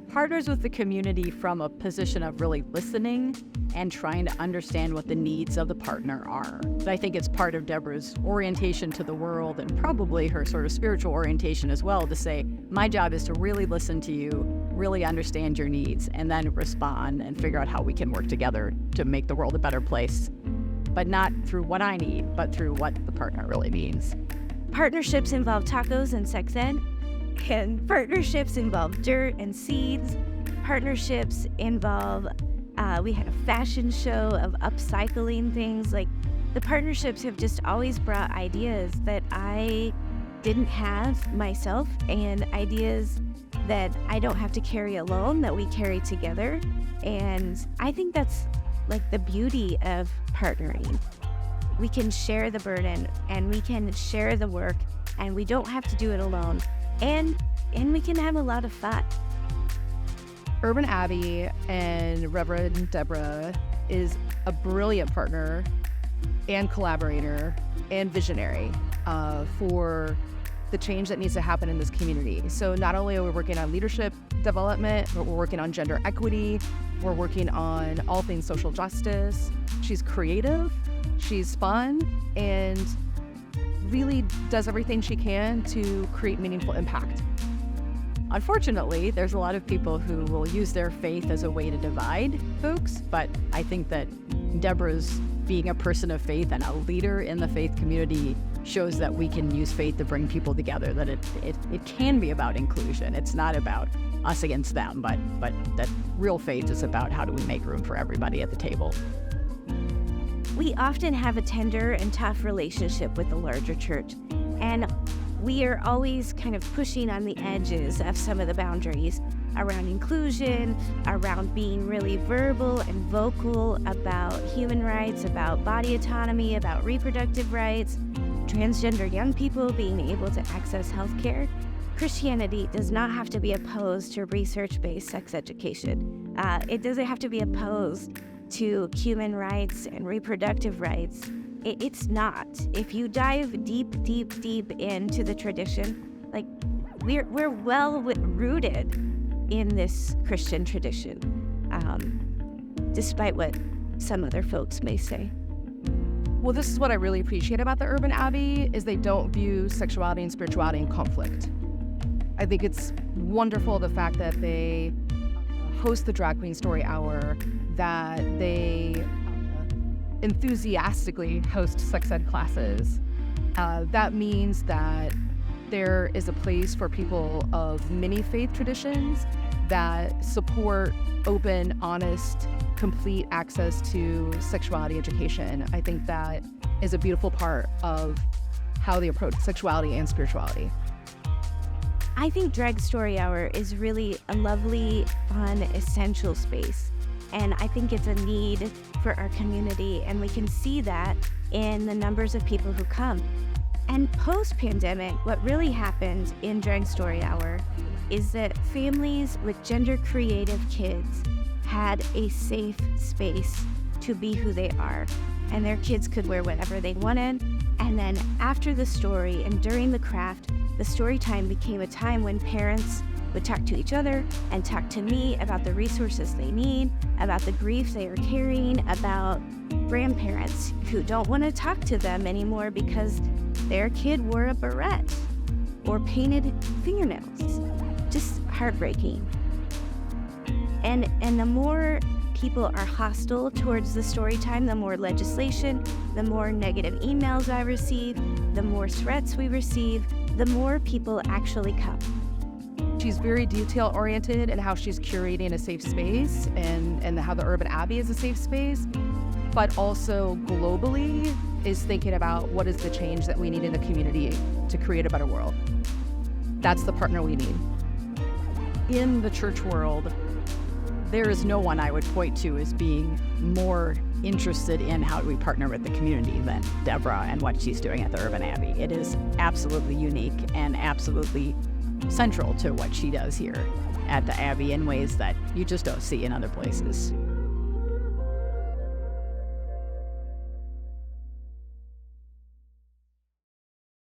partners with the community from a position of really listening and trying to understand what the needs of the partner are. I think it's part of Deborah's orientation to the world and probably her sort of spiritual orientation as well, to say, my job is to really listen to you, really understand your needs, and then respond and figure out how we can work together to make the world a better place. But not through what I need, but through what the partner really needs. Partnerships involve tacos and sex ed, and partnerships involve dirt and seeds. Partnerships involve, we had a fashion show of upcycling things. Like, the partnerships have just always brought ideas that I didn't have myself, and ideas that I don't have to carry alone, that we carry together. And I think that's like the beauty of partnering. We can share the burden and we can share the work, and we don't have to do it alone. And we can have a lot of fun. Urban Abbey and Reverend Deborah is a brilliant partner and collaborator and visionary for the change that needs to happen in this community. So not only are we working on leadership development, but we're working on gender equity, we're working on all things social justice. She's creative, she's fun, and really does everything she can to create meaningful impact. Unfortunately, there's a lot of people who will use their faith as a way to divide folks, but I think that Deborah's being a person of faith and a leader in the faith community shows that we can use faith to bring people together, that it can be about inclusion. It's not about us against them, but that real faith is about how do we make room for everybody at the table. We often have a tender and tough relationship with the larger church, and we are always kind of pushing on the edges of some of the boundaries around inclusion, around being really verbal and vocal about human rights, about body autonomy, about reproductive rights, transgender young people being able to access healthcare. Christianity does not have to be opposed to research-based sex education. It doesn't have to be opposed to human rights and reproductive rights. It's not. If you dive deep into the tradition, like, we're well rooted in this Christian tradition, despite what some other folks may say. Well, this is what I really appreciate about the Urban Abbey, is they don't view sexuality and spirituality in conflict. I think it's wonderful the fact that they host the Drag Queen Story Hour, that they enthusiastically host sex ed classes. That means that there is a place for people of many faith traditions that support open, honest, complete access to sexuality education. I think that is a beautiful part of how they approach sexuality and spirituality. I think Drag Story Hour is really a lovely, fun, essential space. And I think it's a need for our community, and we can see that in the numbers of people who come. And post-pandemic, what really happened in Drag Story Hour is that families with gender-creative kids had a safe space to be who they are, and their kids could wear whatever they wanted. And then after the story and during the craft, the story time became a time when parents would talk to each other and talk to me about the resources they need, about the grief they are carrying, about grandparents who don't want to talk to them anymore because their kid wore a barrette or painted fingernails. Just heartbreaking. And the more people are hostile towards the story time, the more legislation, the more negative emails I receive, the more threats we receive, the more people actually come. She's very detail-oriented in how she's curating a safe space and how the Urban Abbey is a safe space, but also globally is thinking about what is the change that we need in the community to create a better world. That's the partner we need. In the church world, there is no one I would point to as being more interested in how do we partner with the community than Deborah and what she's doing at the Urban Abbey. It is absolutely unique and absolutely central to what she does here at the Abbey in ways that you just don't see in other places.